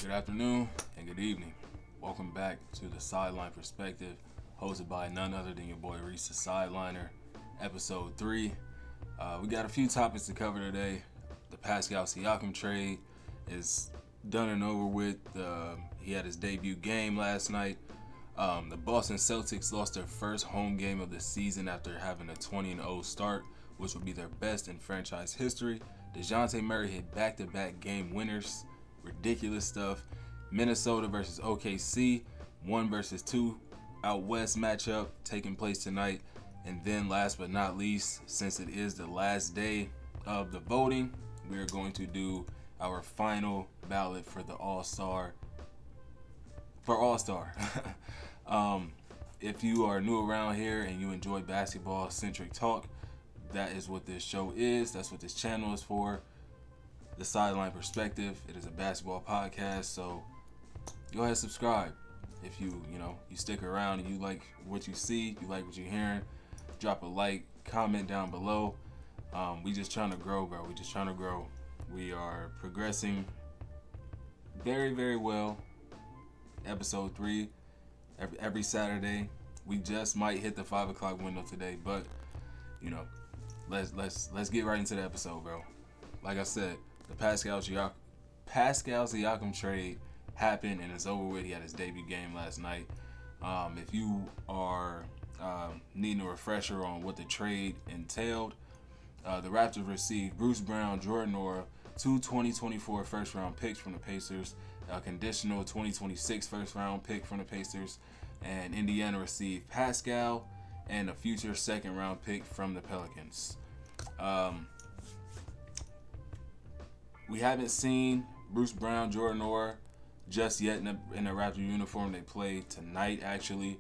Good afternoon and good evening. Welcome back to the Sideline Perspective, hosted by none other than your boy Reese the Sideliner, episode 3. We got a few topics to cover today. The Pascal Siakam trade is done and over with. He had his debut game last night. The Boston Celtics lost their first home game of the season after having a 20-0 start, which would be their best in franchise history. Dejounte Murray hit back-to-back game winners. Ridiculous stuff. Minnesota versus OKC, 1 versus 2 out west matchup taking place tonight. And then last but not least, since it is the last day of the voting, we are going to do our final ballot for the All-Star. If you are new around here and you enjoy basketball-centric talk, that is what this show is. That's what this channel is for. The Sideline Perspective. It is a basketball podcast, so go ahead and subscribe. If you stick around and you like what you see, you like what you're hearing, drop a like, comment down below. We just trying to grow, bro. We just trying to grow. We are progressing very, very well. Episode 3 every Saturday. We just might hit the 5 o'clock window today, but let's get right into the episode, bro. Like I said, the Pascal Siakam trade happened and it's over with. He had his debut game last night. If you are needing a refresher on what the trade entailed, the Raptors received Bruce Brown, Jordan Nwora, 2 2024 first-round picks from the Pacers, a conditional 2026 first-round pick from the Pacers, and Indiana received Pascal and a future second-round pick from the Pelicans. We haven't seen Bruce Brown, Jordan Nwora just yet in a Raptor uniform. They play tonight, actually.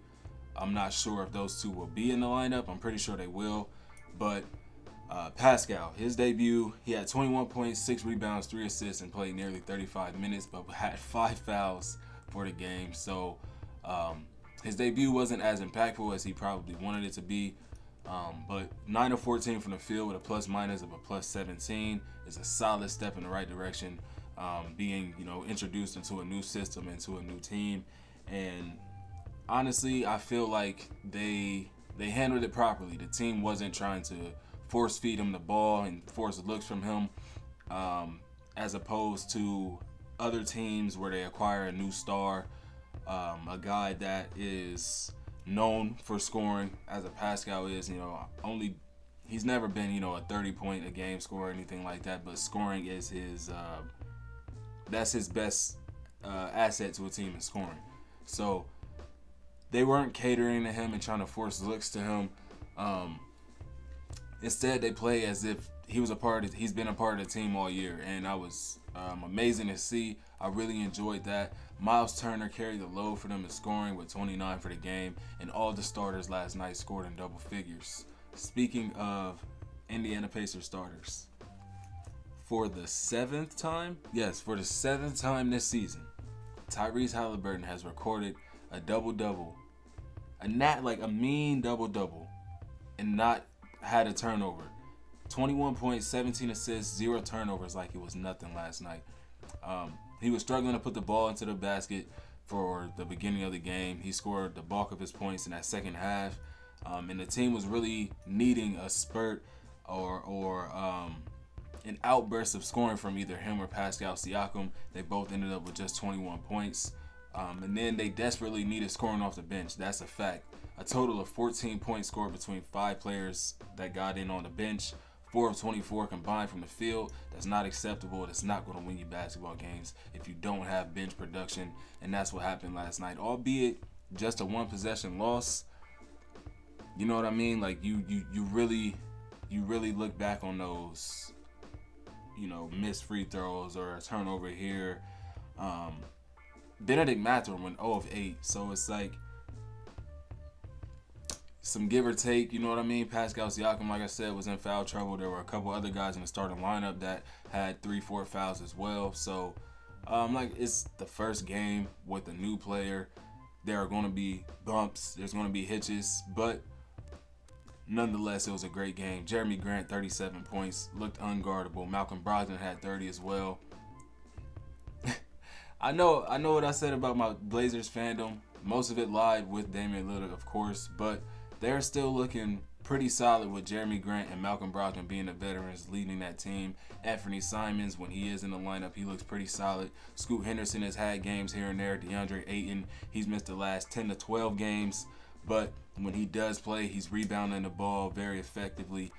I'm not sure if those two will be in the lineup. I'm pretty sure they will. But Pascal, his debut, he had 21.6 rebounds, 3 assists, and played nearly 35 minutes, but had 5 fouls for the game. So his debut wasn't as impactful as he probably wanted it to be. But 9 of 14 from the field with a plus-minus of a plus 17 is a solid step in the right direction. Being introduced into a new system, into a new team, and honestly, I feel like they handled it properly. The team wasn't trying to force feed him the ball and force looks from him, as opposed to other teams where they acquire a new star, a guy that is known for scoring, as a Pascal is. He's never been a 30-point a game scorer or anything like that, but scoring is his that's his best asset to a team in scoring. So they weren't catering to him and trying to force looks to him. Instead, they play as if he's been a part of the team all year, and that was amazing to see. I really enjoyed that. Miles Turner carried the load for them in scoring with 29 for the game, and all the starters last night scored in double figures. Speaking of Indiana Pacers starters, for the seventh time this season, Tyrese Halliburton has recorded a double-double, a mean double-double, and not had a turnover. 21 points, 17 assists, 0 turnovers, like it was nothing last night. He was struggling to put the ball into the basket for the beginning of the game. He scored the bulk of his points in that second half, and the team was really needing a spurt or an outburst of scoring from either him or Pascal Siakam. They both ended up with just 21 points, and then they desperately needed scoring off the bench. That's a fact. A total of 14 points scored between 5 players that got in on the bench. 4 of 24 combined from the field. That's not acceptable. That's not going to win you basketball games if you don't have bench production, and that's what happened last night. Albeit just a 1-possession loss. You know what I mean? Like you really look back on those, missed free throws or a turnover here. Benedict Mathurin went 0 of 8, so it's like some give or take, you know what I mean? Pascal Siakam, like I said, was in foul trouble. There were a couple other guys in the starting lineup that had 3-4 fouls as well. So, it's the first game with a new player. There are going to be bumps. There's going to be hitches. But nonetheless, it was a great game. Jeremy Grant, 37 points, looked unguardable. Malcolm Brogdon had 30 as well. I know what I said about my Blazers fandom. Most of it lied with Damian Lillard, of course, but they're still looking pretty solid with Jeremy Grant and Malcolm Brogdon being the veterans leading that team. Anthony Simons, when he is in the lineup, he looks pretty solid. Scoot Henderson has had games here and there. DeAndre Ayton, he's missed the last 10 to 12 games, but when he does play, he's rebounding the ball very effectively.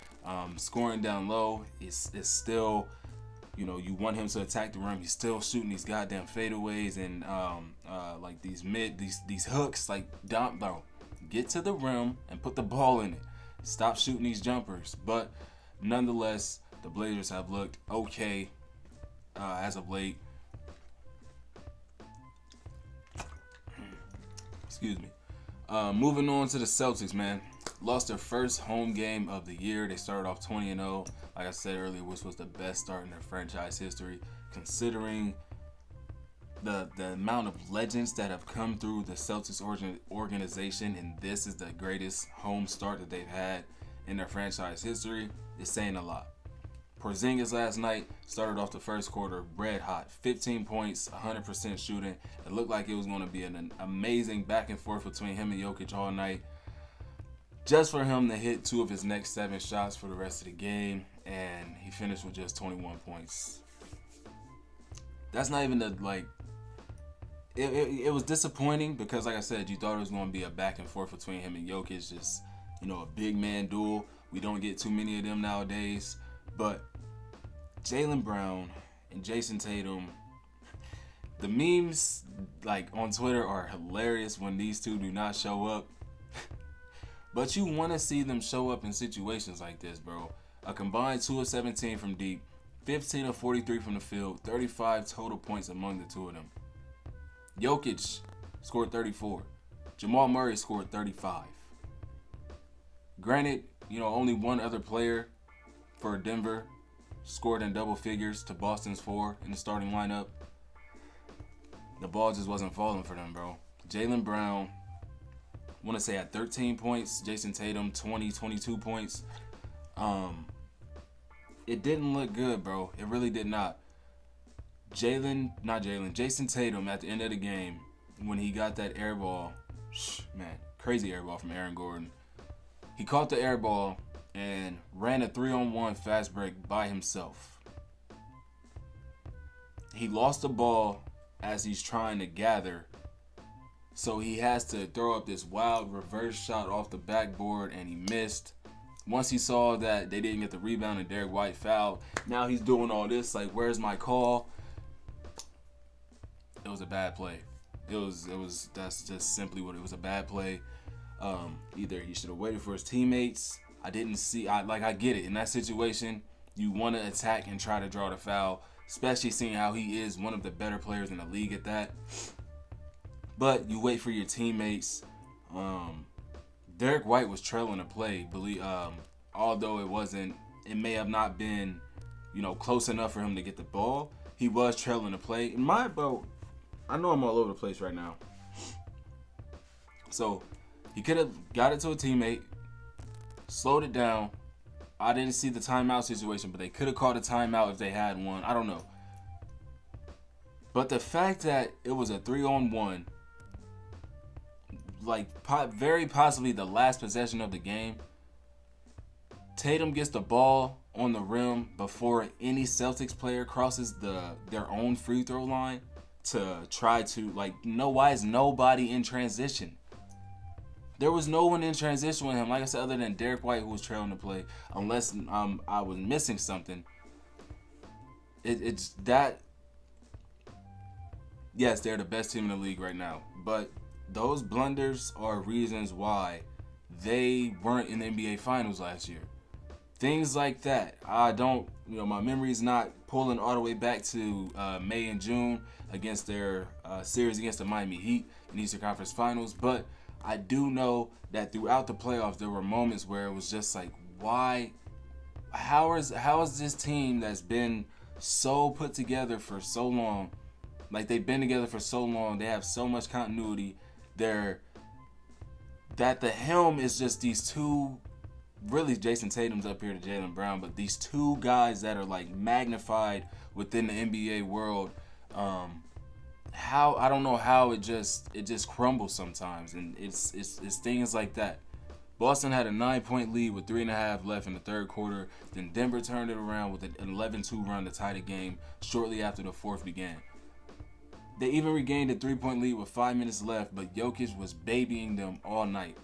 Scoring down low is still, you want him to attack the rim. He's still shooting these goddamn fadeaways and like these hooks. Like, bro, get to the rim and put the ball in it. Stop shooting these jumpers. But nonetheless, the Blazers have looked okay as of late. Excuse me. Moving on to the Celtics, man. Lost their first home game of the year. They started off 20-0, like I said earlier, which was the best start in their franchise history, considering the amount of legends that have come through the Celtics organization, and this is the greatest home start that they've had in their franchise history. It's saying a lot. Porzingis last night started off the first quarter red hot, 15 points, 100% shooting. It looked like it was going to be an amazing back and forth between him and Jokic all night. Just for him to hit 2 of his next 7 shots for the rest of the game, and he finished with just 21 points. That's not even it was disappointing because, like I said, you thought it was going to be a back and forth between him and Jokic, just, a big man duel. We don't get too many of them nowadays. But Jaylen Brown and Jason Tatum, the memes on Twitter are hilarious when these two do not show up. But you want to see them show up in situations like this, bro. A combined 2 of 17 from deep, 15 of 43 from the field, 35 total points among the two of them. Jokic scored 34. Jamal Murray scored 35. Granted, only one other player for Denver scored in double figures to Boston's 4 in the starting lineup. The ball just wasn't falling for them, bro. Jaylen Brown, I want to say, had 13 points. Jason Tatum, 22 points. It didn't look good, bro. It really did not. Jason Tatum at the end of the game, when he got that air ball, crazy air ball from Aaron Gordon. He caught the air ball and ran a 3-on-1 fast break by himself. He lost the ball as he's trying to gather, so he has to throw up this wild reverse shot off the backboard, and he missed. Once he saw that they didn't get the rebound and Derek White fouled, now he's doing all this, where's my call? It was a bad play. That's just simply what it was, a bad play. Either he should have waited for his teammates. I get it. In that situation, you want to attack and try to draw the foul, especially seeing how he is one of the better players in the league at that. But you wait for your teammates. Derek White was trailing the play, although it may have not been, close enough for him to get the ball. He was trailing the play. I know I'm all over the place right now. So he could have got it to a teammate, slowed it down. I didn't see the timeout situation, but they could have called a timeout if they had one. I don't know. But the fact that it was a 3-on-1, very possibly the last possession of the game, Tatum gets the ball on the rim before any Celtics player crosses their own free throw line to try to, why is nobody in transition? There was no one in transition with him, like I said, other than Derek White, who was trailing the play, unless I was missing something. It's that, yes, they're the best team in the league right now, but those blunders are reasons why they weren't in the NBA Finals last year. Things like that. I don't, my memory's not pulling all the way back to May and June against their series against the Miami Heat in the Eastern Conference Finals, but I do know that throughout the playoffs there were moments where it was just why? How is this team that's been so put together for so long, they've been together for so long, they have so much continuity, that the helm is just these two. Really, Jason Tatum's up here to Jaylen Brown, but these two guys that are magnified within the NBA world how I don't know how it just crumbles sometimes, and it's things like that. Boston had a 9-point lead with 3.5 left in the third quarter. Then Denver turned it around with an 11-2 run to tie the game shortly after the fourth began. They even regained a 3-point lead with 5 minutes left, but Jokic was babying them all night.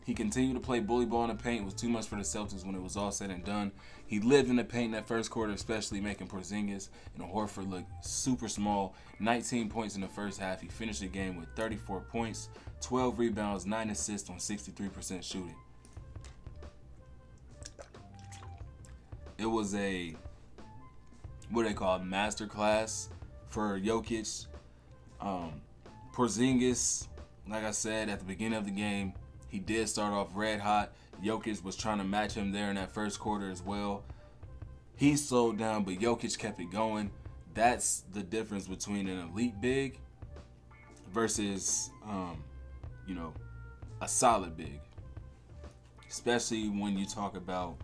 He continued to play bully ball in the paint. It was too much for the Celtics when it was all said and done. He lived in the paint in that first quarter, especially making Porzingis and Horford look super small. 19 points in the first half. He finished the game with 34 points, 12 rebounds, 9 assists on 63% shooting. It was a, what they call, masterclass for Jokic. Porzingis, like I said at the beginning of the game, he did start off red hot. Jokic was trying to match him there in that first quarter as well. He slowed down, but Jokic kept it going. That's the difference between an elite big versus, a solid big. Especially when you talk about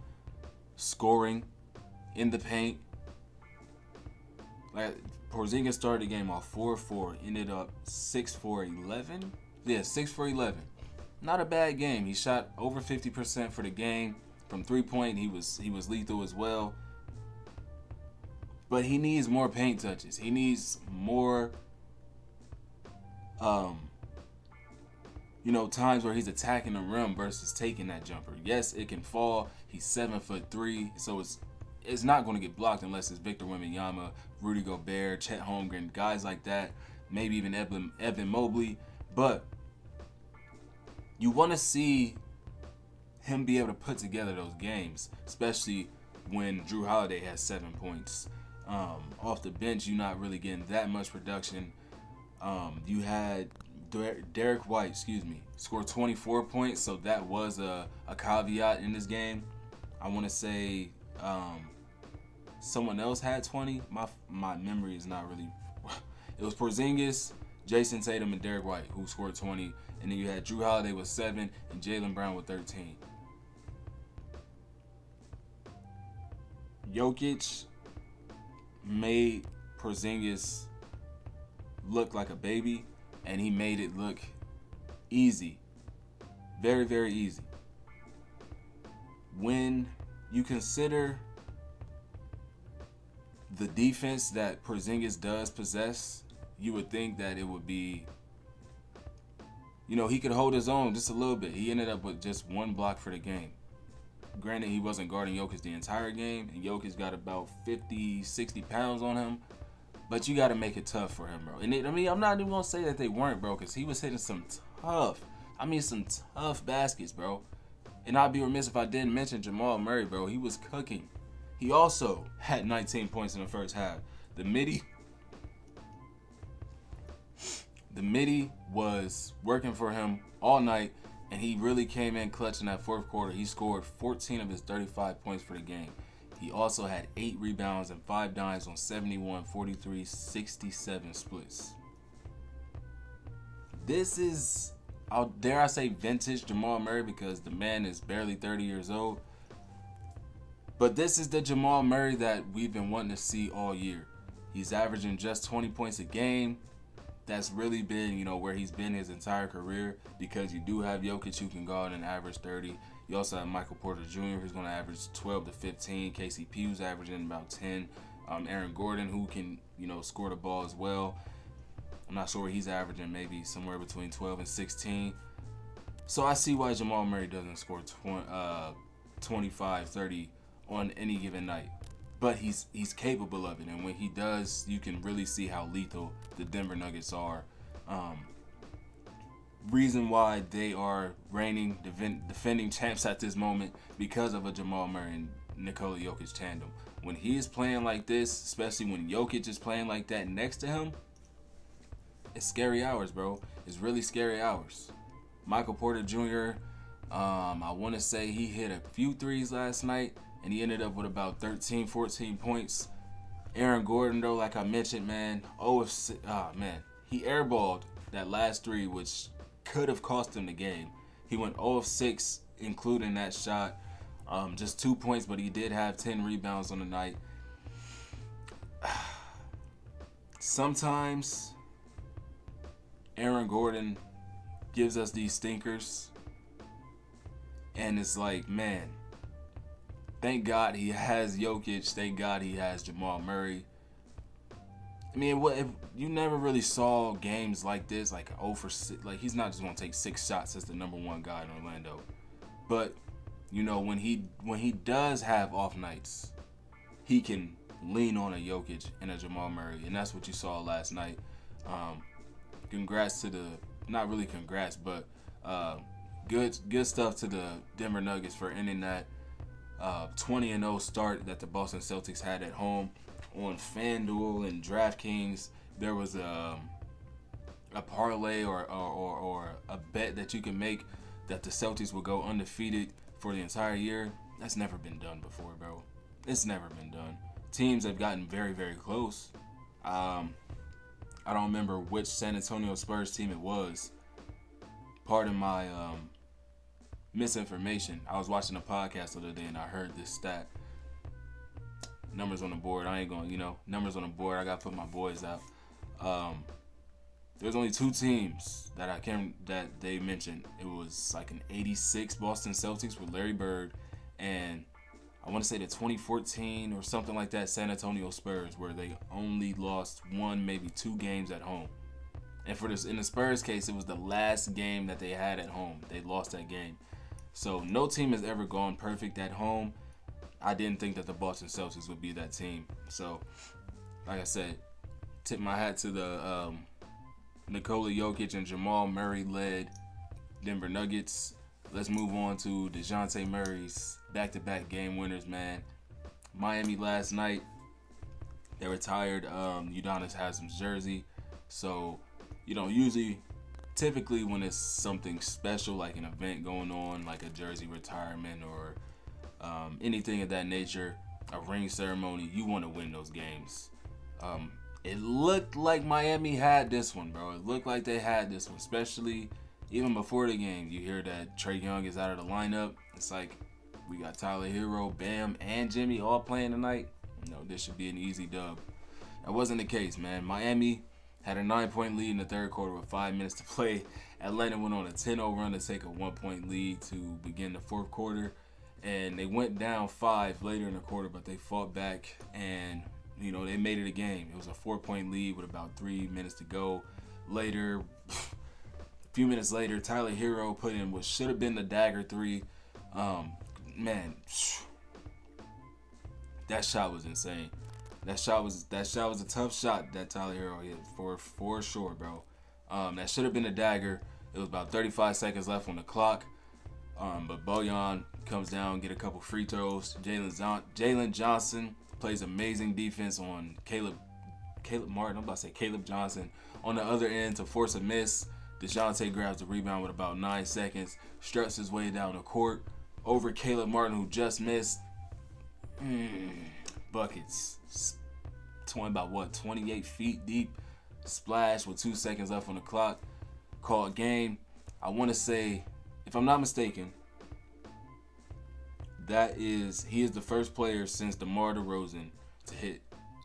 scoring in the paint. Like, Porzingis started the game off 4-4, ended up 6-for-11. Yeah, 6-for-11. Not a bad game. He shot over 50% for the game from 3-point. He was lethal as well. But he needs more paint touches. He needs more times where he's attacking the rim versus taking that jumper. Yes, it can fall. He's 7'3", so it's not going to get blocked unless it's Victor Wembanyama, Rudy Gobert, Chet Holmgren, guys like that. Maybe even Evan Mobley. But you want to see him be able to put together those games, especially when Jrue Holiday has 7 points. Off the bench, you're not really getting that much production. You had Derek White, scored 24 points, so that was a caveat in this game. I want to say someone else had 20. My memory is not really. It was Porzingis, Jason Tatum, and Derek White who scored 20. And then you had Jrue Holiday with 7 and Jaylen Brown with 13. Jokic made Porzingis look like a baby, and he made it look easy. Very, very easy. When you consider the defense that Porzingis does possess, you would think that it would be, he could hold his own just a little bit. He ended up with just 1 block for the game. Granted, he wasn't guarding Jokic the entire game, and Jokic got about 50, 60 pounds on him. But you got to make it tough for him, bro. And I'm not even going to say that they weren't, bro, because he was hitting some tough baskets, bro. And I'd be remiss if I didn't mention Jamal Murray, bro. He was cooking. He also had 19 points in the first half. The midi was working for him all night, and he really came in clutch in that fourth quarter. He scored 14 of his 35 points for the game. He also had 8 rebounds and 5 dimes on 71, 43, 67 splits. This is, dare I say, vintage Jamal Murray, because the man is barely 30 years old. But this is the Jamal Murray that we've been wanting to see all year. He's averaging just 20 points a game. That's really been, where he's been his entire career, because you do have Jokic who can go out and average 30. You also have Michael Porter Jr. who's going to average 12 to 15. KCP who's averaging about 10. Aaron Gordon who can, score the ball as well. I'm not sure what he's averaging, maybe somewhere between 12 and 16. So I see why Jamal Murray doesn't score 25, 30 on any given night. But he's capable of it, and when he does, you can really see how lethal the Denver Nuggets are. Reason why they are reigning, defending champs at this moment, because of a Jamal Murray and Nikola Jokic tandem. When he is playing like this, especially when Jokic is playing like that next to him, it's scary hours, bro. It's really scary hours. Michael Porter Jr., I want to say he hit a few threes last night, and he ended up with about 13, 14 points. Aaron Gordon, though, like I mentioned, man, he airballed that last 3, which could have cost him the game. He went 0 of 6, including that shot. Just 2 points, but he did have 10 rebounds on the night. Sometimes Aaron Gordon gives us these stinkers, and it's like, man, thank God he has Jokic. Thank God he has Jamal Murray. I mean, what if you never really saw games like this, like 0 for 6? Like, he's not just gonna take 6 shots as the number 1 guy in Orlando. But you know, when he does have off nights, he can lean on a Jokic and a Jamal Murray, and that's what you saw last night. Congrats to the, not really congrats, but good stuff to the Denver Nuggets for ending that 20-0 start that the Boston Celtics had at home. On FanDuel and DraftKings, there was a parlay or a bet that you can make that the Celtics will go undefeated for the entire year. That's never been done before, bro. It's never been done. Teams have gotten very, very close. I don't remember which San Antonio Spurs team it was. Pardon my misinformation. I was watching a podcast the other day and I heard this stat. Numbers on the board. I ain't going, numbers on the board. I got to put my boys out. There's only 2 teams that they mentioned. It was like an 86 Boston Celtics with Larry Bird, and I want to say the 2014 or something like that San Antonio Spurs, where they only lost 1, maybe 2 games at home. And in the Spurs case, it was the last game that they had at home. They lost that game. So no team has ever gone perfect at home. I didn't think that the Boston Celtics would be that team. So, like I said, tip my hat to the Nikola Jokic and Jamal Murray led Denver Nuggets. Let's move on to Dejounte Murray's back-to-back game winners, man. Miami last night, they retired Udonis Haslem's jersey. So, typically when it's something special, like an event going on, like a jersey retirement or anything of that nature, a ring ceremony, you want to win those games. It looked like Miami had this one, bro. It looked like they had this one, especially even before the game. You hear that Trae Young is out of the lineup. It's like we got Tyler Hero, Bam, and Jimmy all playing tonight. This should be an easy dub. That wasn't the case, man. Miami had a 9-point lead in the third quarter with 5 minutes to play. Atlanta went on a 10-0 run to take a 1-point lead to begin the fourth quarter. And they went down 5 later in the quarter, but they fought back and, they made it a game. It was a 4-point lead with about 3 minutes to go. Later, a few minutes later, Tyler Hero put in what should have been the dagger 3. Man, that shot was insane. That shot was a tough shot that Tyler Hero hit for sure, bro. That should have been a dagger. It was about 35 seconds left on the clock. But Bojan comes down, get a couple free throws. Jalen Johnson plays amazing defense on Caleb Martin. I'm about to say Caleb Johnson on the other end to force a miss. Dejounte grabs the rebound with about 9 seconds, struts his way down the court over Caleb Martin, who just missed. Buckets. About 28 feet deep. Splash with 2 seconds left on the clock. Called game. I want to say, if I'm not mistaken, he is the first player since DeMar DeRozan to hit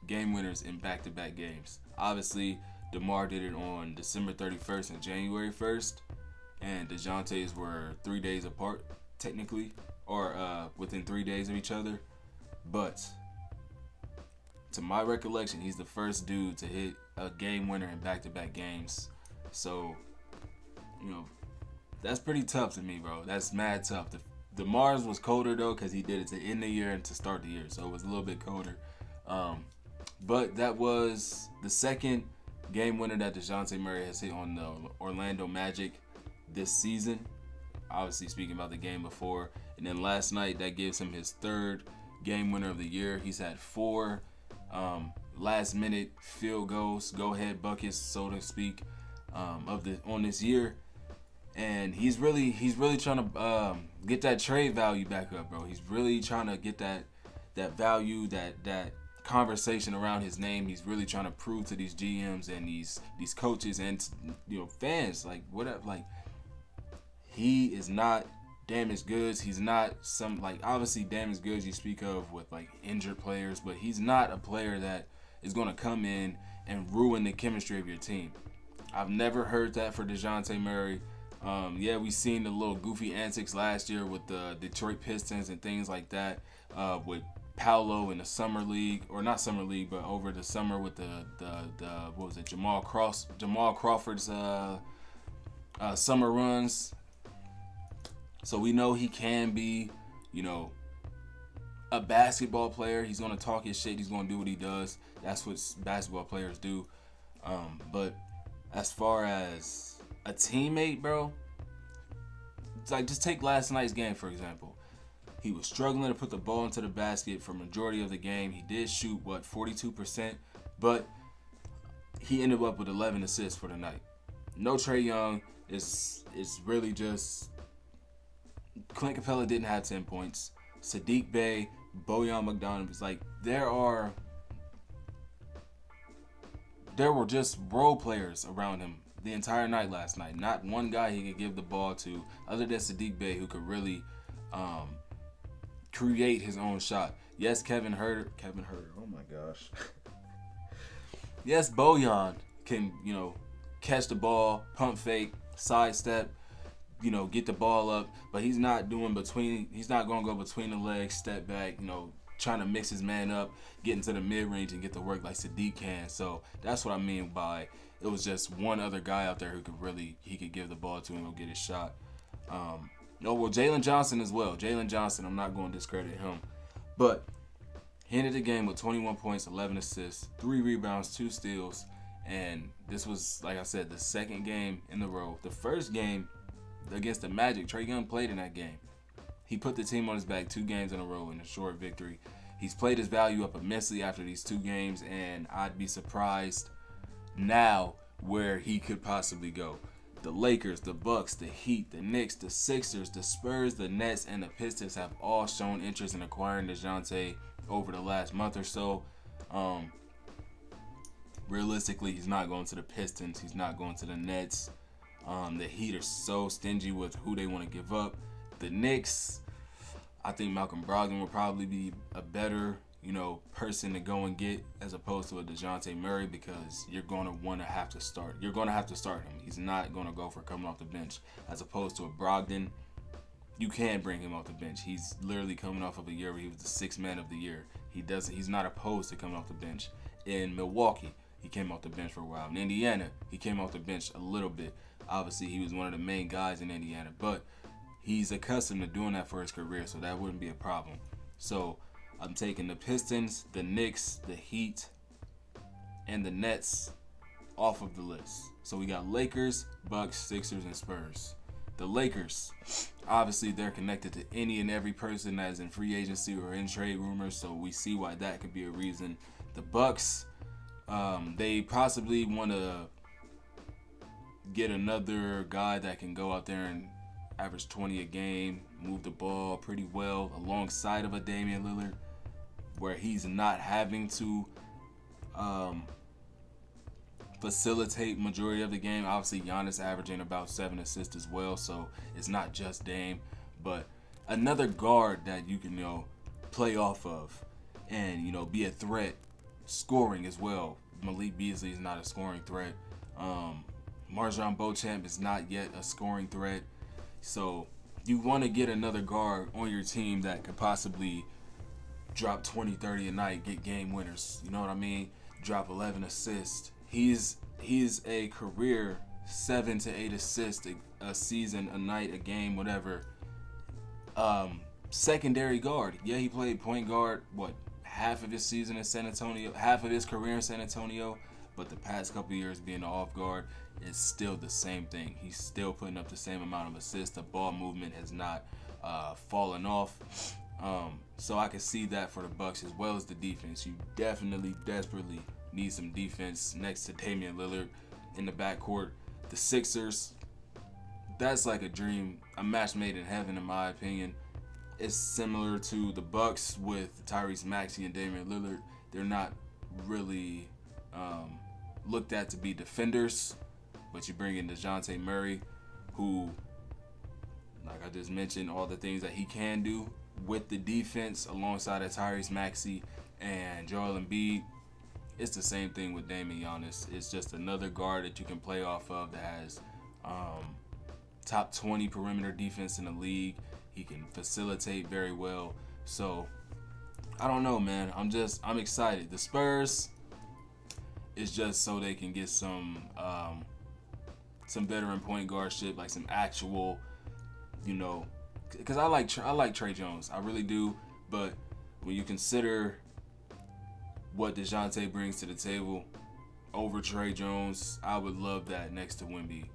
game winners in back-to-back games. Obviously, DeMar did it on December 31st and January 1st, and DeJounte's were 3 days apart, technically, or within 3 days of each other. But to my recollection, he's the first dude to hit a game winner in back-to-back games. So, that's pretty tough to me, bro. That's mad tough. DeMar's was colder, though, because he did it to end the year and to start the year. So it was a little bit colder. But that was the second game winner that Dejounte Murray has hit on the Orlando Magic this season. Obviously, speaking about the game before. And then last night, that gives him his third game winner of the year. He's had 4 last-minute field goals, go-ahead buckets, so to speak, on this year. And he's really trying to get that trade value back up, bro. He's really trying to get that value, that conversation around his name. He's really trying to prove to these GMs and these coaches and fans, like, whatever, like, he is not damaged goods. He's not obviously damaged goods you speak of with like injured players, but he's not a player that is going to come in and ruin the chemistry of your team. I've never heard that for Dejounte Murray. Yeah, we seen the little goofy antics last year with the Detroit Pistons and things like that. With Paolo in the summer league, or not summer league, but over the summer with the what was it, Jamal Crawford's summer runs. So we know he can be, a basketball player. He's gonna talk his shit. He's gonna do what he does. That's what basketball players do. But as far as a teammate, bro, it's like, just take last night's game for example. He was struggling to put the ball into the basket for majority of the game. He did shoot 42%, but he ended up with 11 assists for the night. No Trae Young. It's really just Clint Capella didn't have 10 points. Sadiq Bey, Bojan Bogdanovic, like there were just role players around him the entire night last night. Not one guy he could give the ball to other than Sadiq Bey, who could really create his own shot. Yes, Kevin Huerter. Oh my gosh. Yes, Bojan can, catch the ball, pump fake, sidestep, get the ball up, but he's not going to go between the legs, step back, trying to mix his man up, get into the mid-range and get to work like Sadiq can. So that's what I mean by it was just one other guy out there who he could give the ball to and go get his shot. Jalen Johnson as well. Jalen Johnson, I'm not going to discredit him, but he ended the game with 21 points, 11 assists, 3 rebounds, 2 steals, and this was, like I said, the second game in a row. The first game against the Magic, Trae Young played in that game. He put the team on his back 2 games in a row in a short victory. He's played his value up immensely after these 2 games, and I'd be surprised now where he could possibly go. The Lakers, the Bucks, the Heat, the Knicks, the Sixers, the Spurs, the Nets, and the Pistons have all shown interest in acquiring Dejounte over the last month or so. Realistically, he's not going to the Pistons. He's not going to the Nets. The Heat are so stingy with who they want to give up. The Knicks, I think Malcolm Brogdon will probably be a better, person to go and get as opposed to a Dejounte Murray, because you're going to have to start. You're going to have to start him. He's not going to go for coming off the bench. As opposed to a Brogdon, you can bring him off the bench. He's literally coming off of a year where he was the 6th man of the year. He's not opposed to coming off the bench. In Milwaukee, he came off the bench for a while. In Indiana, he came off the bench a little bit. Obviously, he was one of the main guys in Indiana, but he's accustomed to doing that for his career, so that wouldn't be a problem. So I'm taking the Pistons, the Knicks, the Heat, and the Nets off of the list. So we got Lakers, Bucks, Sixers, and Spurs. The Lakers, obviously, they're connected to any and every person that is in free agency or in trade rumors, so we see why that could be a reason. The Bucks, they possibly want to get another guy that can go out there and average 20 a game, move the ball pretty well alongside of a Damian Lillard, where he's not having to facilitate majority of the game. Obviously, Giannis averaging about 7 assists as well, so it's not just Dame, but another guard that you can play off of and be a threat scoring as well. Malik Beasley is not a scoring threat. Marjon Beauchamp is not yet a scoring threat. So you want to get another guard on your team that could possibly drop 20, 30 a night, get game winners. You know what I mean? Drop 11 assists. He's a career 7 to 8 assists a season, a night, a game, whatever. Secondary guard. Yeah, he played point guard, half of his season in San Antonio, half of his career in San Antonio. But the past couple years being the off guard, it's still the same thing. He's still putting up the same amount of assists. The ball movement has not fallen off. So I can see that for the Bucks as well as the defense. You definitely, desperately need some defense next to Damian Lillard in the backcourt. The Sixers, that's like a dream, a match made in heaven in my opinion. It's similar to the Bucks with Tyrese Maxey and Damian Lillard. They're not really looked at to be defenders, but you bring in Dejounte Murray, who, like I just mentioned, all the things that he can do with the defense alongside of Tyrese Maxey and Joel Embiid. it's the same thing with Damian Giannis. It's just another guard that you can play off of that has top 20 perimeter defense in the league. He can facilitate very well. So I don't know, man. I'm excited. The Spurs is just so they can get some veteran point guardship, like some actual, because I like Trey Jones. I really do. But when you consider what Dejounte brings to the table over Trey Jones, I would love that next to Wemby.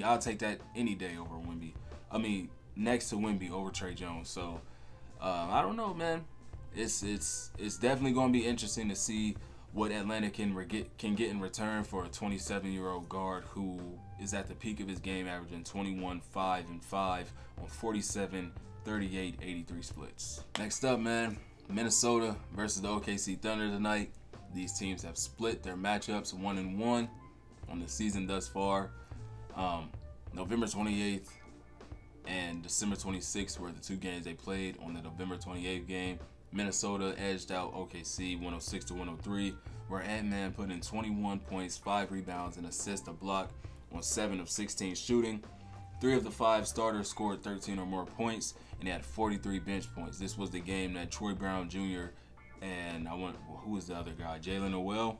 I'll take that any day over Wemby. I mean, next to Wemby over Trey Jones. So I don't know, man. It's definitely going to be interesting to see what Atlanta can get in return for a 27-year-old guard who is at the peak of his game, averaging 21, 5, and 5 on 47, 38, 83 splits. Next up, man, Minnesota versus the OKC Thunder tonight. These teams have split their matchups 1-1 on the season thus far. November 28th and December 26th were the two games they played. On the November 28th game, Minnesota edged out OKC 106-103, where AntMan put in 21 points, 5 rebounds, and assist, a block on 7 of 16 shooting. 3 of the 5 starters scored 13 or more points, and they had 43 bench points. This was the game that Troy Brown Jr. and who was the other guy? Jalen Noel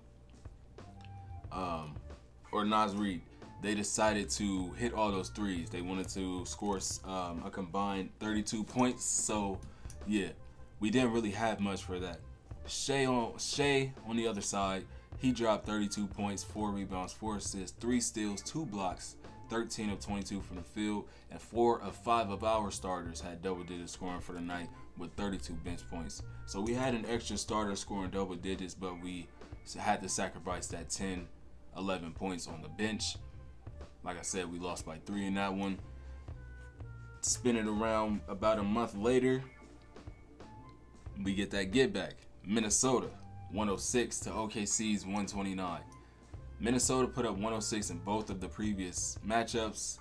or Naz Reid. They decided to hit all those threes. They wanted to score a combined 32 points. So, yeah, we didn't really have much for that. Shai on the other side, he dropped 32 points, 4 rebounds, 4 assists, 3 steals, 2 blocks, 13 of 22 from the field, and 4 of 5 of our starters had double-digit scoring for the night with 32 bench points. So we had an extra starter scoring double digits, but we had to sacrifice that 10, 11 points on the bench. Like I said, we lost by 3 in that one. Spin it around about a month later, we get that get back. Minnesota, 106 to OKC's 129. Minnesota put up 106 in both of the previous matchups.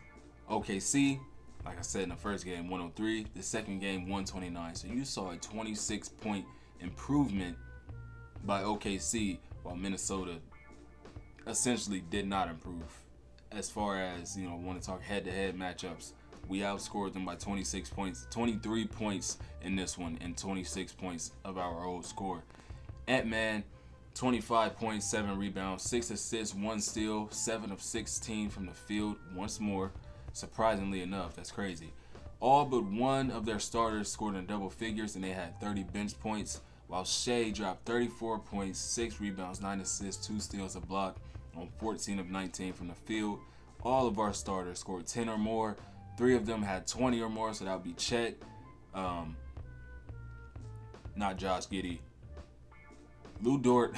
OKC, like I said in the first game, 103. The second game, 129. So you saw a 26-point improvement by OKC, while Minnesota essentially did not improve. As far as, want to talk head-to-head matchups, we outscored them by 26 points, 23 points in this one, and 26 points of our old score. AntMan, 25 points, 7 rebounds, 6 assists, 1 steal, 7 of 16 from the field. Once more, surprisingly enough, that's crazy. All but one of their starters scored in double figures, and they had 30 bench points, while Shai dropped 34 points, 6 rebounds, 9 assists, 2 steals, a block on 14 of 19 from the field. All of our starters scored 10 or more. 3 of them had 20 or more, so that would be Chet, not Josh Giddey, Lou Dort,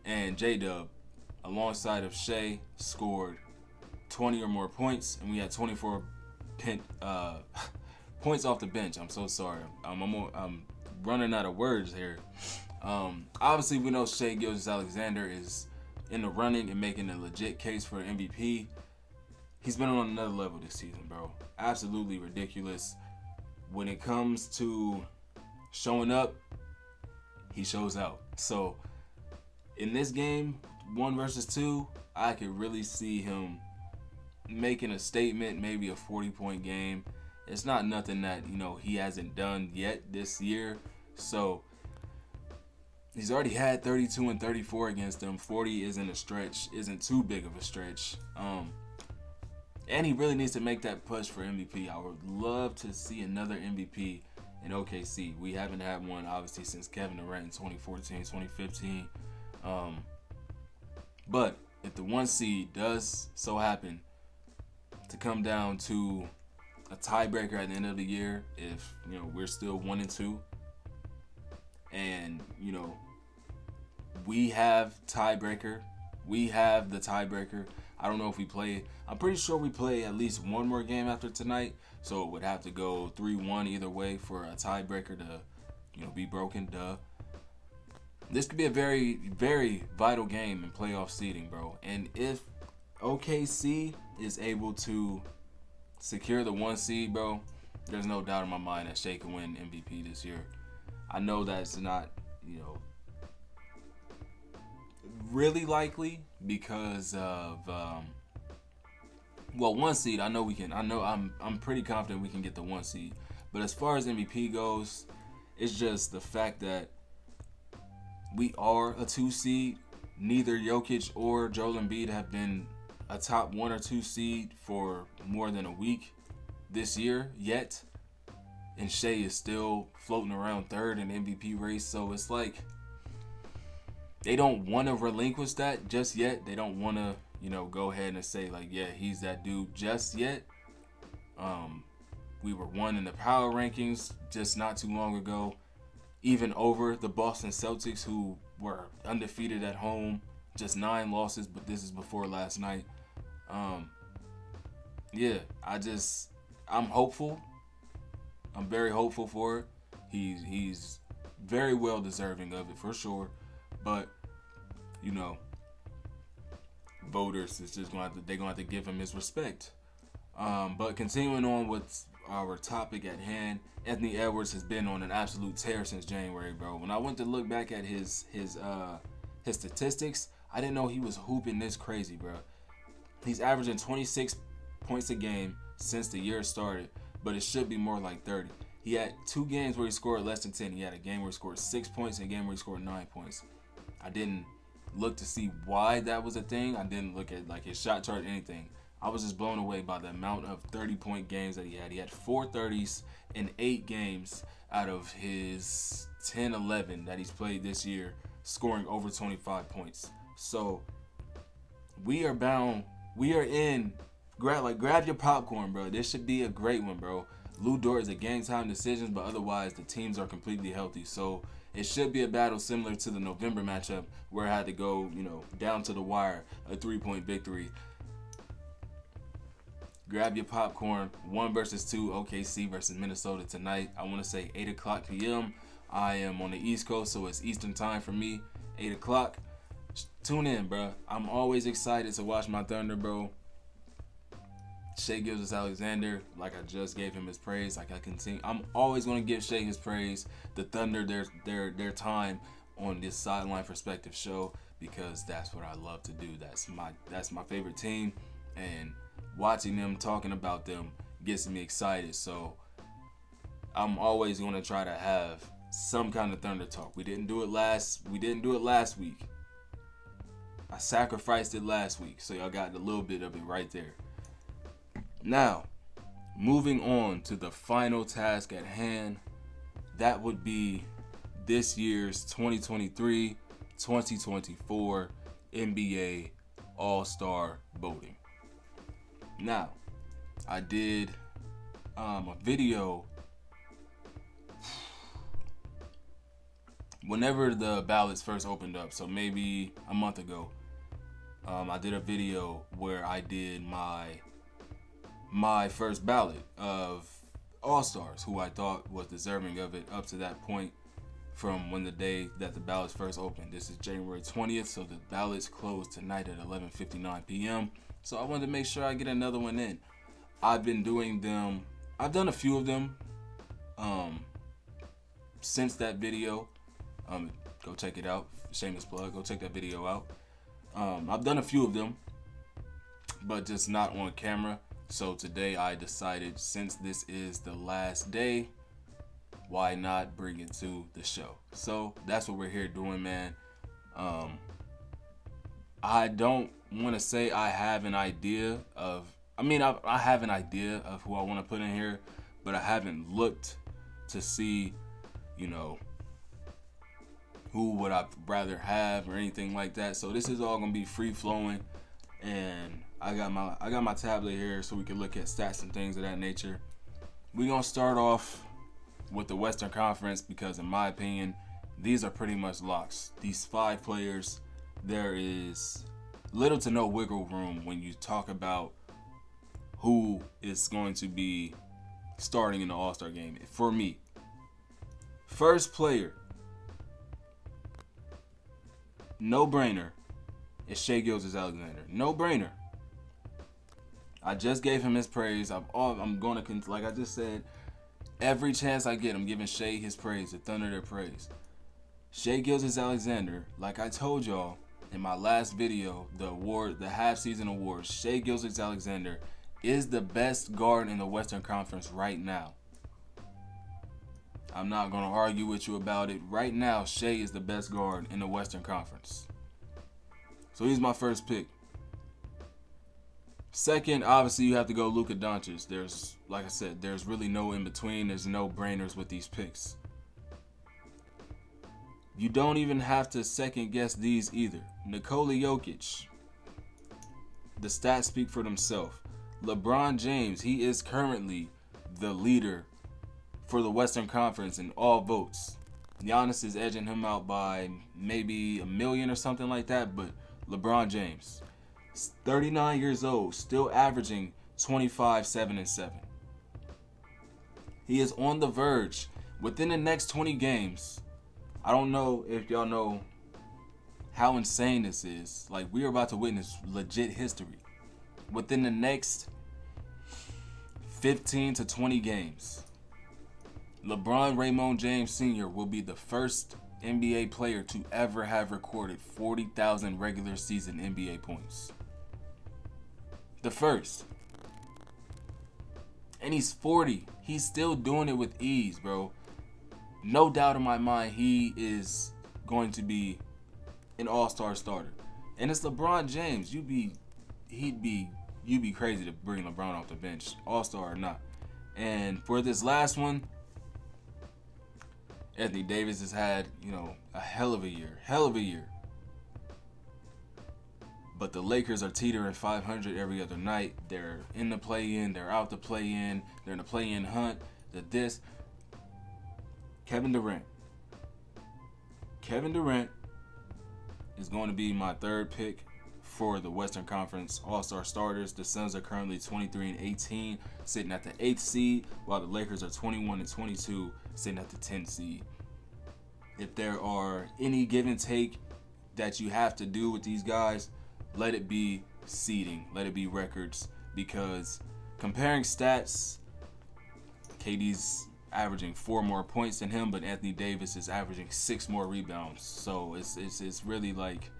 and J-Dub, alongside of Shai, scored 20 or more points, and we had 24 points off the bench. I'm so sorry. I'm running out of words here. Obviously, we know Shai Gilgeous-Alexander is in the running and making a legit case for an MVP. He's been on another level this season, bro. Absolutely ridiculous. When it comes to showing up, he shows out. So, in this game, 1 versus 2, I could really see him making a statement, maybe a 40-point game. It's not nothing that, he hasn't done yet this year. So, he's already had 32 and 34 against him. 40 isn't too big of a stretch. And he really needs to make that push for MVP. I would love to see another MVP in OKC. We haven't had one, obviously, since Kevin Durant in 2014, 2015. But if the 1 seed does so happen to come down to a tiebreaker at the end of the year, if, we're still 1-2, and, we have the tiebreaker. I don't know if we play. I'm pretty sure we play at least one more game after tonight, so it would have to go 3-1 either way for a tiebreaker to, be broken. Duh. This could be a very, very vital game in playoff seeding, bro. And if OKC is able to secure the 1 seed, bro, there's no doubt in my mind that Shai can win MVP this year. I know that's not, really likely because of well, 1 seed. I know we can. I'm pretty confident we can get the 1 seed. But as far as MVP goes, it's just the fact that we are a 2 seed. Neither Jokic or Joel Embiid have been a top 1 or 2 seed for more than a week this year yet. And Shai is still floating around third in the MVP race. So it's like they don't want to relinquish that just yet. They don't want to, go ahead and say like, yeah, he's that dude just yet. We were 1 in the power rankings just not too long ago, even over the Boston Celtics, who were undefeated at home, just 9 losses, but this is before last night. Yeah, I'm hopeful. I'm very hopeful for it. He's very well deserving of it for sure, but voters is just they're gonna have to give him his respect. But continuing on with our topic at hand, Anthony Edwards has been on an absolute tear since January, bro. When I went to look back at his statistics, I didn't know he was hooping this crazy, bro. He's averaging 26 points a game since the year started, but it should be more like 30. He had 2 games where he scored less than 10. He had a game where he scored 6 points and a game where he scored 9 points. I didn't look to see why that was a thing. I didn't look at like his shot chart or anything. I was just blown away by the amount of 30-point games that he had. He had 4 30s in 8 games out of his 10-11 that he's played this year, scoring over 25 points. So we are in. Grab your popcorn, bro. This should be a great one, bro. Lou Dort is a game time decision, but otherwise the teams are completely healthy. So it should be a battle similar to the November matchup where I had to go, down to the wire, a 3-point victory. Grab your popcorn. 1 versus 2, OKC versus Minnesota tonight. I want to say 8 o'clock p.m. I am on the East Coast, so it's Eastern time for me. 8 o'clock. Tune in, bro. I'm always excited to watch my Thunder, bro. Shai Gilgeous-Alexander, like I just gave him his praise. Like I continue, I'm always gonna give Shai his praise. The Thunder, their time on this Sideline Perspective show, because that's what I love to do. That's my favorite team, and watching them, talking about them, gets me excited. So I'm always gonna try to have some kind of Thunder talk. We didn't do it last week. I sacrificed it last week, so y'all got a little bit of it right there. Now, moving on to the final task at hand, that would be this year's 2023-2024 NBA All-Star voting. Now, I did a video whenever the ballots first opened up, so maybe a month ago. I did a video where I did my first ballot of All-Stars, who I thought was deserving of it up to that point from when the day that the ballots first opened. This is January 20th, so the ballots close tonight at 11:59 p.m. So I wanted to make sure I get another one in. I've been doing them. I've done a few of them since that video. Go check it out. Shameless plug. Go check that video out. I've done a few of them, but just not on camera. So today I decided, since this is the last day, why not bring it to the show? So that's what we're here doing, man. I don't want to say I have an idea of, I have an idea of who I want to put in here, but I haven't looked to see, who would I rather have or anything like that. So this is all gonna be free flowing, and I got my tablet here so we can look at stats and things of that nature. We're gonna start off with the Western Conference because, in my opinion, these are pretty much locks. These 5 players, there is little to no wiggle room when you talk about who is going to be starting in the All-Star game. For me, first player, no brainer, is Shai Gilgeous-Alexander. No brainer. I just gave him his praise. I'm going to, like I just said, every chance I get, I'm giving Shai his praise, the Thunder their praise. Shai Gilgeous-Alexander, like I told y'all, in my last video, the half-season awards, Shai Gilgeous-Alexander is the best guard in the Western Conference right now. I'm not going to argue with you about it. Right now, Shai is the best guard in the Western Conference. So he's my first pick. Second, obviously, you have to go Luka Doncic. There's, like I said, there's really no in-between. There's no brainers with these picks. You don't even have to second-guess these either. Nikola Jokic. The stats speak for themselves. LeBron James, he is currently the leader for the Western Conference in all votes. Giannis is edging him out by maybe 1 million or something like that, but LeBron James, 39 years old, still averaging 25, 7, and 7. He is on the verge. Within the next 20 games, I don't know if y'all know how insane this is. Like, we are about to witness legit history. Within the next 15 to 20 games, LeBron Raymond James Sr. will be the first NBA player to ever have recorded 40,000 regular season NBA points. The first. And he's 40. He's still doing it with ease, bro. No doubt in my mind he is going to be an all-star starter. And it's LeBron James. You'd be crazy to bring LeBron off the bench, all-star or not. And for this last one, Anthony Davis has had, a hell of a year. But the Lakers are teetering 500 every other night. They're in the play-in. They're out the play-in. They're in the play-in hunt. Kevin Durant. Kevin Durant is going to be my third pick for the Western Conference All-Star starters. The Suns are currently 23-18, sitting at the 8th seed, while the Lakers are 21-22, sitting at the 10th seed. If there are any give and take that you have to do with these guys, let it be seeding, let it be records, because comparing stats, KD's averaging 4 more points than him, but Anthony Davis is averaging 6 more rebounds. So it's really like,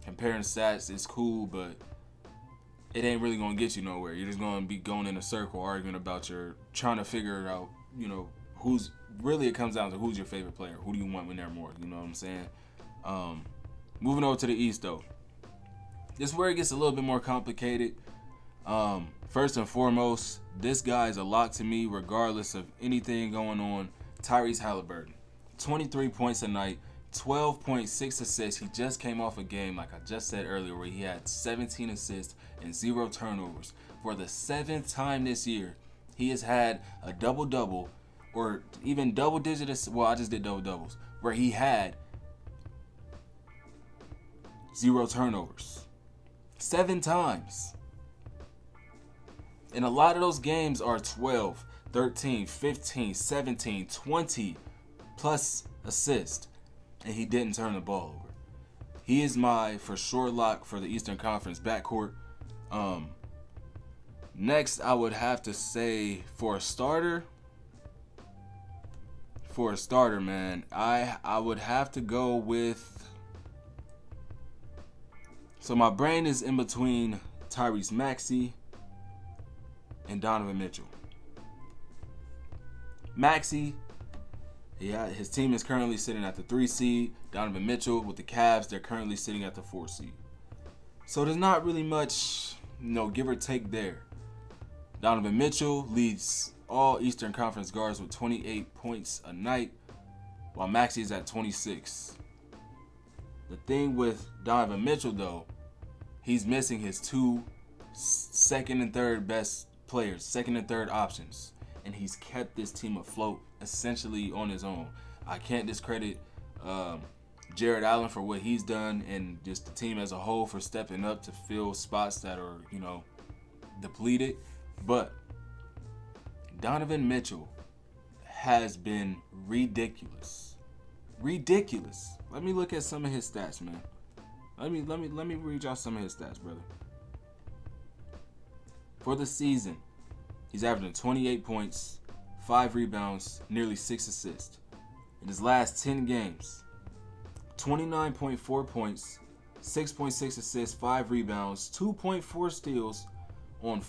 comparing stats is cool, but it ain't really gonna get you nowhere. You're just gonna be going in a circle arguing about trying to figure out, who's really, it comes down to who's your favorite player. Who do you want in there more? You know what I'm saying? Moving over to the East though. This is where it gets a little bit more complicated. First and foremost, this guy is a lock to me regardless of anything going on. Tyrese Halliburton. 23 points a night, 12.6 assists. He just came off a game, like I just said earlier, where he had 17 assists and 0 turnovers. For the 7th time this year, he has had a double-double, or even double-digit, I just did double-doubles, where he had 0 turnovers. 7 times. And a lot of those games are 12, 13, 15, 17, 20 plus assists. And he didn't turn the ball over. He is my for sure lock for the Eastern Conference backcourt. Next, I would have to say for a starter, man, I would have to go with. So my brain is in between Tyrese Maxey and Donovan Mitchell. Maxey, his team is currently sitting at the 3 seed. Donovan Mitchell with the Cavs, they're currently sitting at the 4 seed. So there's not really much, give or take there. Donovan Mitchell leads all Eastern Conference guards with 28 points a night, while Maxey is at 26. The thing with Donovan Mitchell, though, he's missing his 2 second and third best players, second and third options, and he's kept this team afloat essentially on his own. I can't discredit Jared Allen for what he's done, and just the team as a whole for stepping up to fill spots that are, depleted. But Donovan Mitchell has been ridiculous. Let me look at some of his stats, man. Let me read y'all some of his stats, brother. For the season, he's averaging 28 points, 5 rebounds, nearly 6 assists. In his last 10 games, 29.4 points, 6.6 assists, 5 rebounds, 2.4 steals on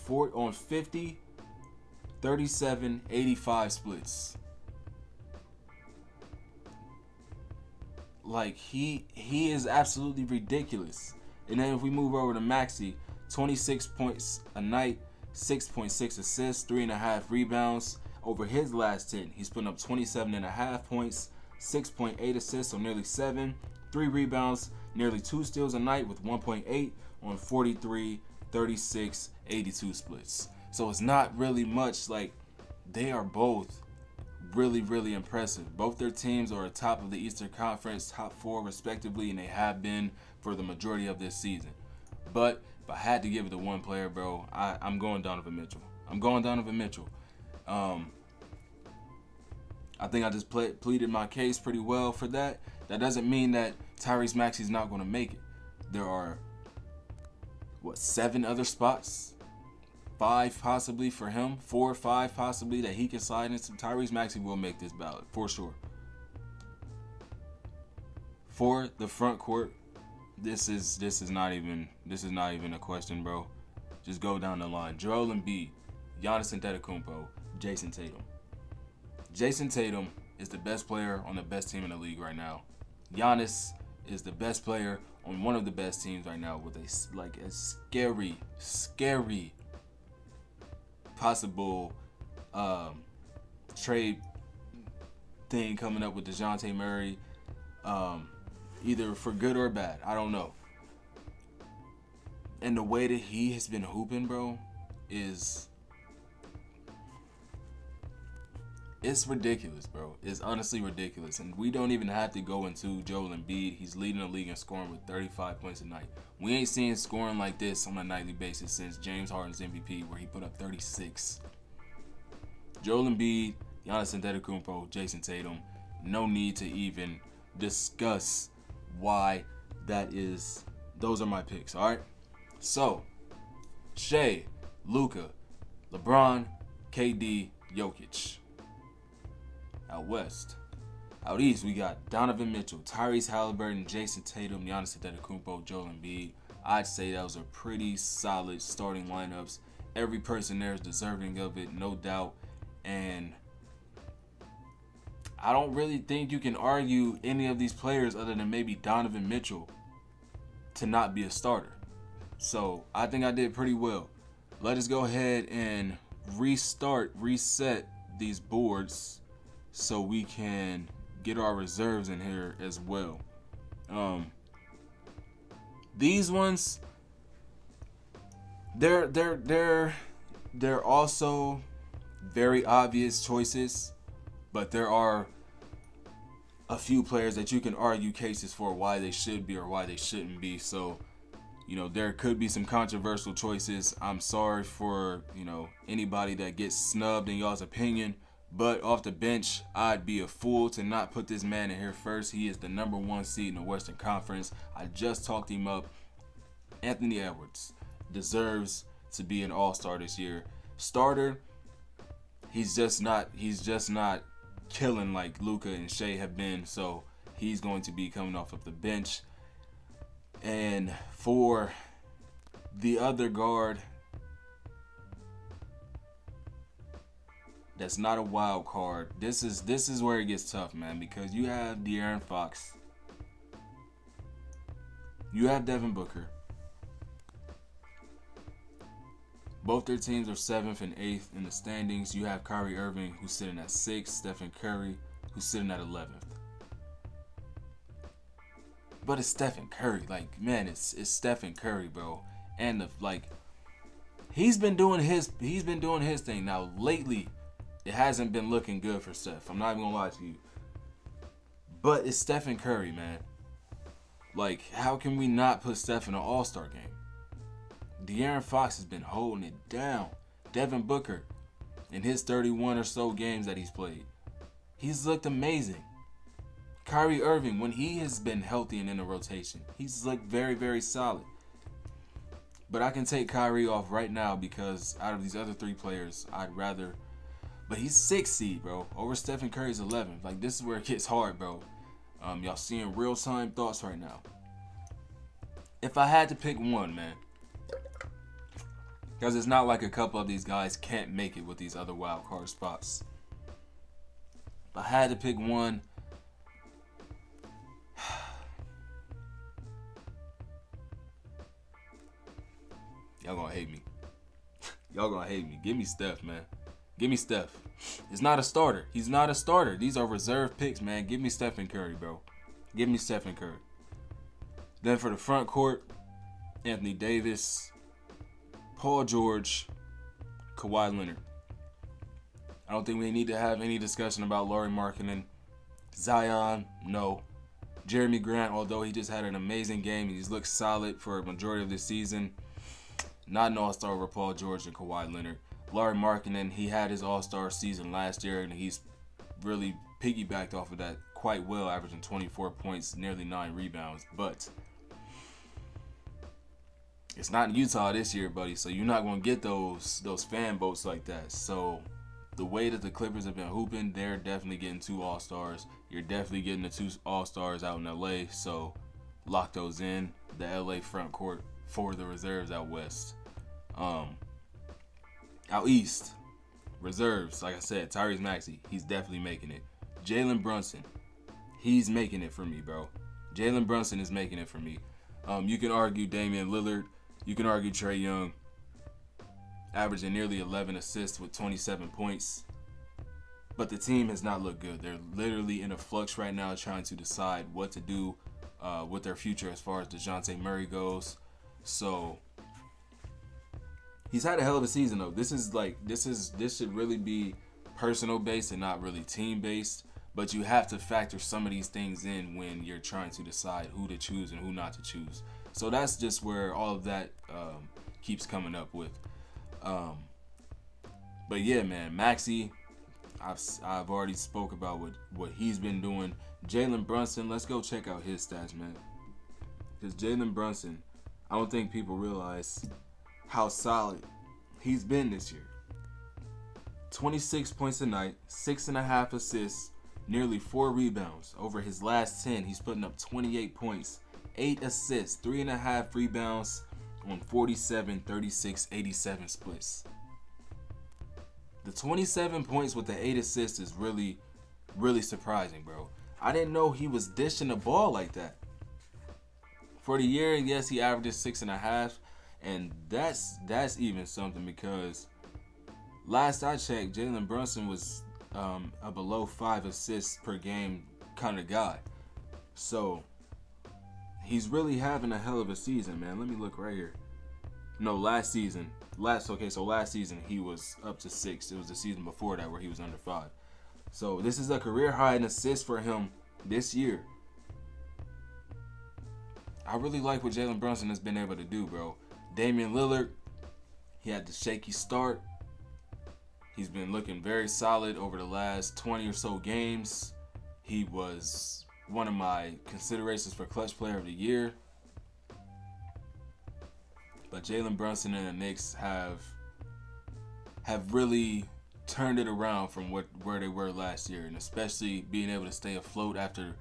50, 37, 85 splits. Like he is absolutely ridiculous. And then if we move over to Maxey, 26 points a night, 6.6 assists, 3.5 rebounds. Over his last 10, he's putting up 27.5 points, 6.8 assists on nearly 7, 3 rebounds, nearly 2 steals a night with 1.8 on 43, 36, 82 splits. So it's not really much. Like, they are both really, really impressive. Both their teams are atop of the Eastern Conference, top 4 respectively, and they have been for the majority of this season. But if I had to give it to one player, bro, I'm going Donovan Mitchell. I think I just pleaded my case pretty well for that. That doesn't mean that Tyrese Maxey's not going to make it. There are, 7 other spots? 5 possibly for him, 4 or 5 possibly that he can slide into. Tyrese Maxey will make this ballot for sure. For the front court, this is not even a question, bro. Just go down the line. Joel Embiid, Giannis Antetokounmpo, Jason Tatum. Jason Tatum is the best player on the best team in the league right now. Giannis is the best player on one of the best teams right now with a scary possible trade thing coming up with Dejounte Murray, either for good or bad. I don't know. And the way that he has been hooping, bro, it's ridiculous, bro. It's honestly ridiculous. And we don't even have to go into Joel Embiid. He's leading the league in scoring with 35 points a night. We ain't seeing scoring like this on a nightly basis since James Harden's MVP, where he put up 36. Joel Embiid, Giannis Antetokounmpo, Jason Tatum. No need to even discuss why that is. Those are my picks, all right? So, Shai, Luka, LeBron, KD, Jokic. Out west. Out east, we got Donovan Mitchell, Tyrese Halliburton, Jason Tatum, Giannis Antetokounmpo, Joel Embiid. I'd say those are pretty solid starting lineups. Every person there is deserving of it, no doubt. And I don't really think you can argue any of these players other than maybe Donovan Mitchell to not be a starter. So I think I did pretty well. Let us go ahead and reset these boards so we can get our reserves in here as well. These ones, they're also very obvious choices, but there are a few players that you can argue cases for why they should be or why they shouldn't be. So, there could be some controversial choices. I'm sorry for, anybody that gets snubbed in y'all's opinion. But off the bench, I'd be a fool to not put this man in here first. He is the number 1 seed in the Western Conference. I just talked him up. Anthony Edwards deserves to be an all-star this year. Starter, he's just not killing like Luka and Shai have been. So he's going to be coming off of the bench. And for the other guard, that's not a wild card. This is where it gets tough, man, because you have De'Aaron Fox. You have Devin Booker. Both their teams are 7th and 8th in the standings. You have Kyrie Irving, who's sitting at 6th. Stephen Curry, who's sitting at 11th. But it's Stephen Curry. Like, man, it's Stephen Curry, bro. And he's been doing his thing. Now, lately, it hasn't been looking good for Steph. I'm not even gonna lie to you. But it's Stephen Curry, man. Like, how can we not put Steph in an all-star game? De'Aaron Fox has been holding it down. Devin Booker, in his 31 or so games that he's played, he's looked amazing. Kyrie Irving, when he has been healthy and in the rotation, he's looked very, very solid. But I can take Kyrie off right now because out of these other 3 players, I'd rather... But he's 6th seed, bro, over Stephen Curry's 11th. Like, this is where it gets hard, bro. Y'all seeing real-time thoughts right now. If I had to pick one, man, because it's not like a couple of these guys can't make it with these other wild card spots. If I had to pick one, y'all gonna hate me. Y'all gonna hate me. Give me Steph, man. Give me Steph. It's not a starter. He's not a starter. These are reserve picks, man. Give me Stephen Curry, bro. Give me Stephen Curry. Then for the front court, Anthony Davis, Paul George, Kawhi Leonard. I don't think we need to have any discussion about Lauri Markkanen. Zion, no. Jeremy Grant, although he just had an amazing game, he's looked solid for a majority of the season. Not an all-star over Paul George and Kawhi Leonard. Lauri Markkanen, he had his all-star season last year, and he's really piggybacked off of that quite well, averaging 24 points, nearly 9 rebounds. But it's not in Utah this year, buddy, so you're not going to get those fan votes like that. So the way that the Clippers have been hooping, they're definitely getting 2 all-stars. You're definitely getting the 2 all-stars out in L.A., so lock those in. The L.A. front court for the reserves out west. Out east, reserves, like I said, Tyrese Maxey, he's definitely making it. Jalen Brunson, he's making it for me, bro. Jalen Brunson is making it for me. You can argue Damian Lillard. You can argue Trae Young, averaging nearly 11 assists with 27 points. But the team has not looked good. They're literally in a flux right now trying to decide what to do with their future as far as Dejounte Murray goes. So he's had a hell of a season though. This should really be personal based and not really team based. But you have to factor some of these things in when you're trying to decide who to choose and who not to choose. So that's just where all of that keeps coming up with. But yeah, man, Maxey, I've already spoke about what he's been doing. Jalen Brunson, let's go check out his stats, man. Because Jalen Brunson, I don't think people realize how solid he's been this year. 26 points a night, 6.5 assists, nearly 4 rebounds. Over his last 10, he's putting up 28 points, 8 assists, 3.5 rebounds on 47, 36, 87 splits. The 27 points with the 8 assists is really, really surprising, bro. I didn't know he was dishing the ball like that. For the year, yes, he averages 6.5. And that's even something because last I checked, Jalen Brunson was a below 5 assists per game kind of guy. So he's really having a hell of a season, man. Let me look right here. No, last season he was up to 6. It was the season before that where he was under 5. So this is a career high in assists for him this year. I really like what Jalen Brunson has been able to do, bro. Damian Lillard, he had the shaky start. He's been looking very solid over the last 20 or so games. He was one of my considerations for Clutch Player of the Year. But Jalen Brunson and the Knicks have really turned it around from where they were last year, and especially being able to stay afloat after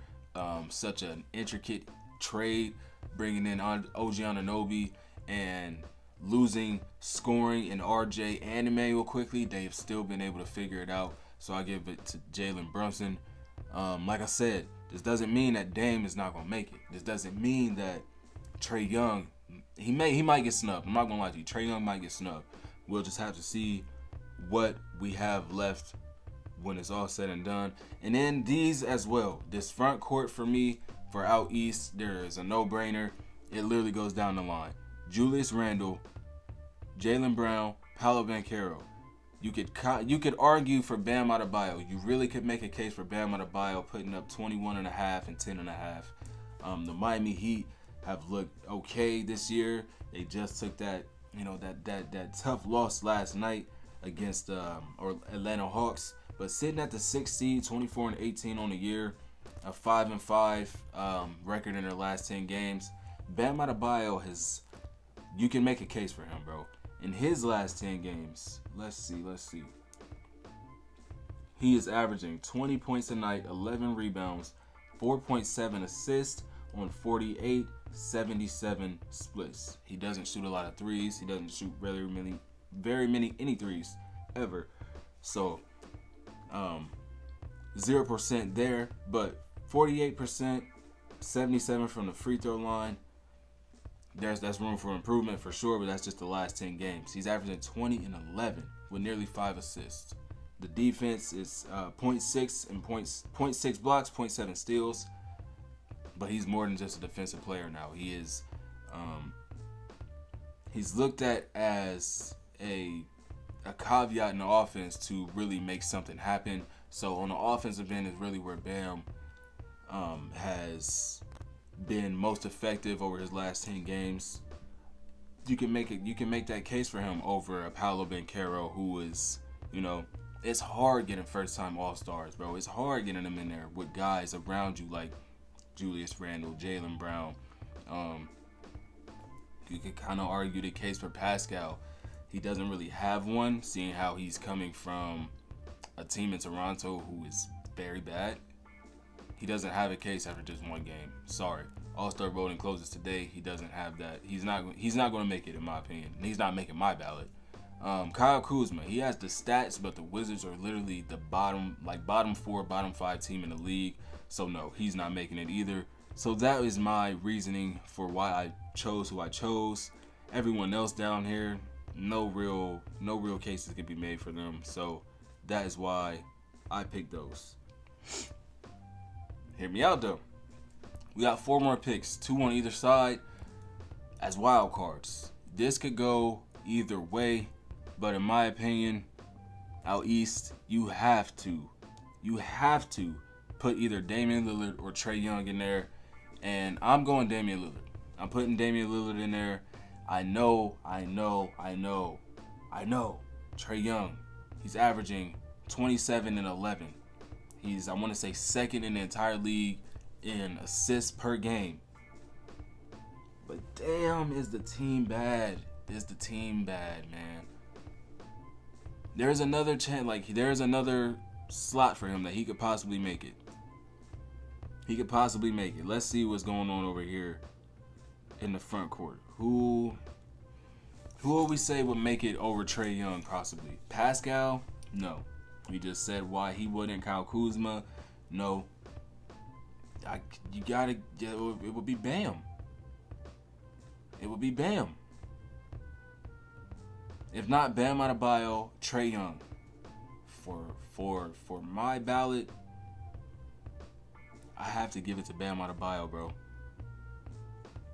such an intricate trade, bringing in OG Anunoby and losing scoring in RJ and Emmanuel quickly. They've still been able to figure it out. So I give it to Jalen Brunson. Like I said, this doesn't mean that Dame is not gonna make it. This doesn't mean that Trae Young, he might get snubbed. I'm not gonna lie to you. Trae Young might get snubbed. We'll just have to see what we have left when it's all said and done. And then these as well. This front court for me, for out east, there is a no-brainer. It literally goes down the line. Julius Randle, Jaylen Brown, Paolo Banchero. You could argue for Bam Adebayo. You really could make a case for Bam Adebayo putting up 21.5 and 10.5. The Miami Heat have looked okay this year. They just took that tough loss last night against Atlanta Hawks. But sitting at the 6th seed, 24-18 on the year, a 5-5 record in their last 10 games. Bam Adebayo you can make a case for him, bro. In his last 10 games, let's see. He is averaging 20 points a night, 11 rebounds, 4.7 assists on 48-77 splits. He doesn't shoot a lot of threes. He doesn't shoot very many any threes ever. So 0% there, but 48%, 77 from the free throw line. That's room for improvement for sure, but that's just the last 10 games. He's averaging 20 and 11 with nearly 5 assists. The defense is 0.6 and 0.6 blocks, 0.7 steals, but he's more than just a defensive player now. He is he's looked at as a caveat in the offense to really make something happen. So on the offensive end is really where Bam has been most effective over his last 10 games. You can make that case for him over a Paolo Banchero, who is, it's hard getting first-time All-Stars, bro. It's hard getting them in there with guys around you like Julius Randle, Jaylen Brown. You could kind of argue the case for Pascal. He doesn't really have one, seeing how he's coming from a team in Toronto who is very bad. He doesn't have a case after just one game. Sorry. All-Star voting closes today. He doesn't have that. He's not going to make it, in my opinion. He's not making my ballot. Kyle Kuzma, he has the stats, but the Wizards are literally the bottom 4, bottom 5 team in the league. So no, he's not making it either. So that is my reasoning for why I chose who I chose. Everyone else down here, no real cases can be made for them. So that is why I picked those. Hear me out though. We got 4 more picks, 2 on either side as wild cards. This could go either way, but in my opinion, out east, you have to put either Damian Lillard or Trae Young in there, and I'm going Damian Lillard. I'm putting Damian Lillard in there. I know. Trae Young, he's averaging 27 and 11. He's, I want to say, second in the entire league in assists per game. But damn, is the team bad? Is the team bad, man? There's another chance, there's another slot for him that he could possibly make it. Let's see what's going on over here in the front court. Who will we say would make it over Trae Young possibly? Pascal? No. We just said why he wouldn't. Kyle Kuzma? No. It would be Bam. It would be Bam. If not Bam Adebayo, Trae Young. For my ballot, I have to give it to Bam Adebayo, bro.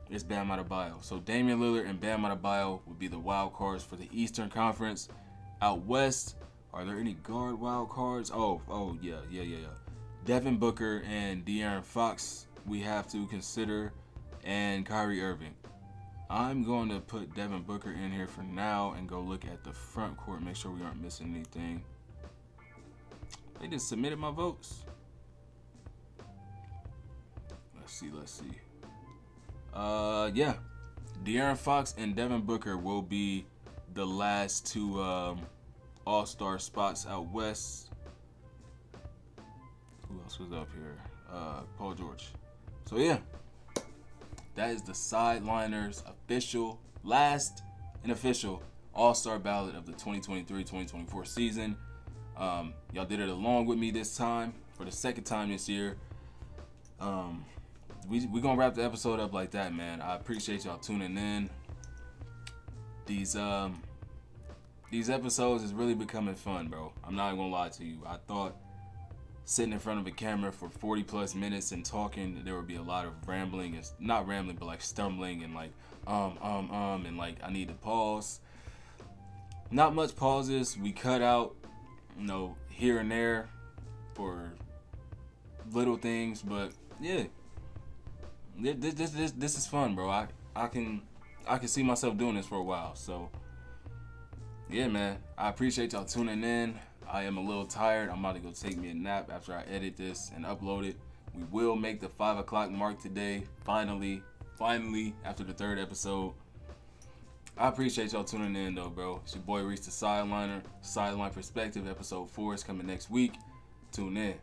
It's Bam Adebayo. So Damian Lillard and Bam Adebayo would be the wild cards for the Eastern Conference. Out west, are there any guard wild cards? Oh yeah. Devin Booker and De'Aaron Fox we have to consider, and Kyrie Irving. I'm going to put Devin Booker in here for now and go look at the front court, make sure we aren't missing anything. They just submitted my votes. Let's see. Yeah. De'Aaron Fox and Devin Booker will be the last 2 all-star spots out west. Who else was up here? Paul George. So yeah, that is the Sideliners last official all-star ballot of the 2023-2024 season. Y'all did it along with me this time for the second time this year. We gonna wrap the episode up like that, man. I appreciate y'all tuning in. These episodes is really becoming fun, bro. I'm not gonna lie to you. I thought sitting in front of a camera for 40 plus minutes and talking, there would be a lot of rambling, and not rambling, but like stumbling and like and like I need to pause. Not much pauses. We cut out, here and there for little things, but yeah, this is fun, bro. I can see myself doing this for a while. So yeah, man, I appreciate y'all tuning in. I am a little tired. I'm about to go take me a nap after I edit this and upload it. We will make the 5 o'clock mark today. Finally, after the 3rd episode. I appreciate y'all tuning in though, bro. It's your boy Reese the Sideliner. Sideline Perspective episode 4 is coming next week. Tune in.